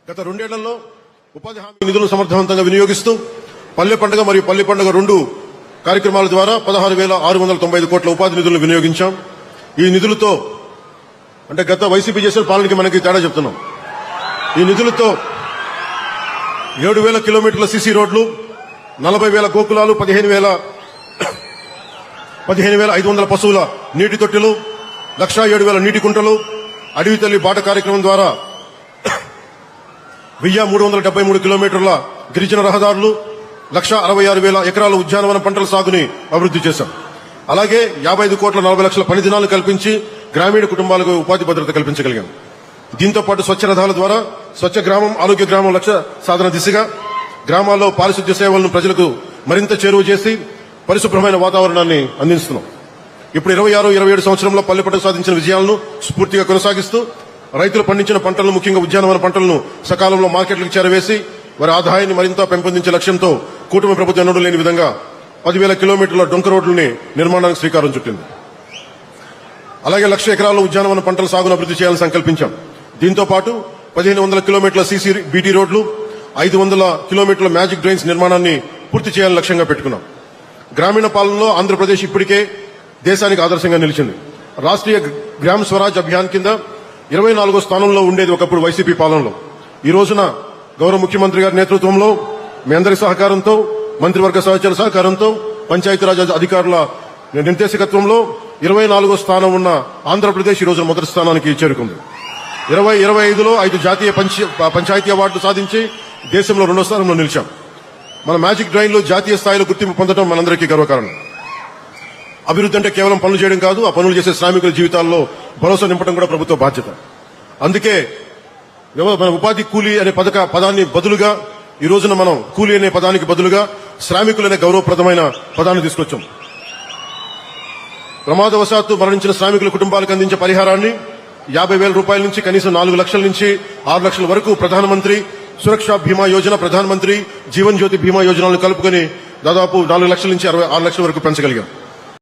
గత రెండేళ్లలో ఉపాధి హామీ నిధులను సమర్థవంతంగా వినియోగిస్తూ పల్లె పండుగ మరియు పల్లె పండుగ 2 కార్యక్రమాల ద్వారా 16,695 కోట్ల ఉపాధి నిధులను వినియోగించాం. ఈ నిధులతో అంటే గత వైసీపీ చేసిన పాలనకి మనకి తేడా చెప్తున్నాం. ఈ నిధులతో 7,000 కిలోమీటర్ల సీసీ రోడ్లు, 40,000 గోకులాలు, 15,500 పశువుల నీటి తొట్టెలు, 1,07,000 నీటి కుంటలు, అడవి తల్లి బాట కార్యక్రమం ద్వారా 1,373 కిలోమీటర్ల గిరిజన రహదారులు, 1,66,000 ఎకరాల ఉద్యానవన పంటల సాగుని అభివృద్ధి చేశాం. అలాగే 55 కోట్ల 40 లక్షల పని దినాలు కల్పించి గ్రామీణ కుటుంబాలకు ఉపాధి భద్రత కల్పించగలిగాం. దీంతో పాటు స్వచ్ఛ రథాల ద్వారా స్వచ్ఛ గ్రామం, ఆరోగ్య గ్రామం లక్ష్య సాధన దిశగా గ్రామాల్లో పారిశుద్ధ్య సేవలను ప్రజలకు మరింత చేరువ చేసి పరిశుభ్రమైన వాతావరణాన్ని అందిస్తున్నాం. ఇప్పుడు 26-27 సంవత్సరంలో పల్లె పండుగ సాధించిన విజయాలను స్ఫూర్తిగా కొనసాగిస్తూ రైతులు పండించిన పంటలను, ముఖ్యంగా ఉద్యానవన పంటలను సకాలంలో మార్కెట్లకు చేరవేసి వారి ఆదాయాన్ని మరింత పెంపొందించే లక్ష్యంతో కూటమి ప్రభుత్వం ఎన్నడూ లేని విధంగా 10,000 కిలోమీటర్ల డొంక రోడ్లని నిర్మాణానికి శ్రీకారం చుట్టింది. అలాగే 1,00,000 ఎకరాల ఉద్యానవన పంటల సాగును అభివృద్ధి చేయాలని సంకల్పించాం. దీంతో పాటు 1,500 కిలోమీటర్ల సీసీ బీటీ రోడ్లు, 500 కిలోమీటర్ల మ్యాజిక్ డ్రైన్స్ నిర్మాణాన్ని పూర్తి చేయాలని లక్ష్యంగా పెట్టుకున్నాం. గ్రామీణ పాలనలో ఆంధ్రప్రదేశ్ ఇప్పటికే దేశానికి ఆదర్శంగా నిలిచింది. రాష్ట్రీయ గ్రామ స్వరాజ్ అభియాన్ కింద 24వ స్థానంలో ఉండేది ఒకప్పుడు వైసీపీ పాలనలో. ఈ రోజున గౌరవ ముఖ్యమంత్రి గారి నేతృత్వంలో, మీ అందరి సహకారంతో, మంత్రివర్గ సహచర సహకారంతో, పంచాయతీరాజ్ అధికారుల నిర్దేశకత్వంలో 24వ స్థానం ఉన్న ఆంధ్రప్రదేశ్ ఈ రోజున మొదటి స్థానానికి చేరుకుంది. 2025లో 5 జాతీయ పంచాయతీ అవార్డులు సాధించి దేశంలో 2వ స్థానంలో నిలిచాం. మన మ్యాజిక్ డ్రైన్లు జాతీయ స్థాయిలో గుర్తింపు పొందడం మనందరికీ గర్వకారణం. అభివృద్ధి అంటే కేవలం పనులు చేయడం కాదు, ఆ పనులు చేసే శ్రామికుల జీవితాల్లో భరోసా నింపడం కూడా ప్రభుత్వ బాధ్యత. అందుకే మన ఉపాధి కూలీ అనే పదాన్ని బదులుగా ఈ రోజున మనం కూలీ అనే పదానికి బదులుగా శ్రామికులనే గౌరవప్రదమైన పదాన్ని తీసుకొచ్చాం. ప్రమాదవశాత్తు మరణించిన శ్రామికుల కుటుంబాలకు అందించే పరిహారాన్ని 50,000 రూపాయల నుంచి కనీసం 4 లక్షల నుంచి 6 లక్షల వరకు ప్రధానమంత్రి సురక్ష బీమా యోజన, ప్రధానమంత్రి జీవన్ జ్యోతి బీమా యోజనలను కలుపుకొని దాదాపు 4 లక్షల నుంచి 6 లక్షల వరకు పెంచగలిగాం.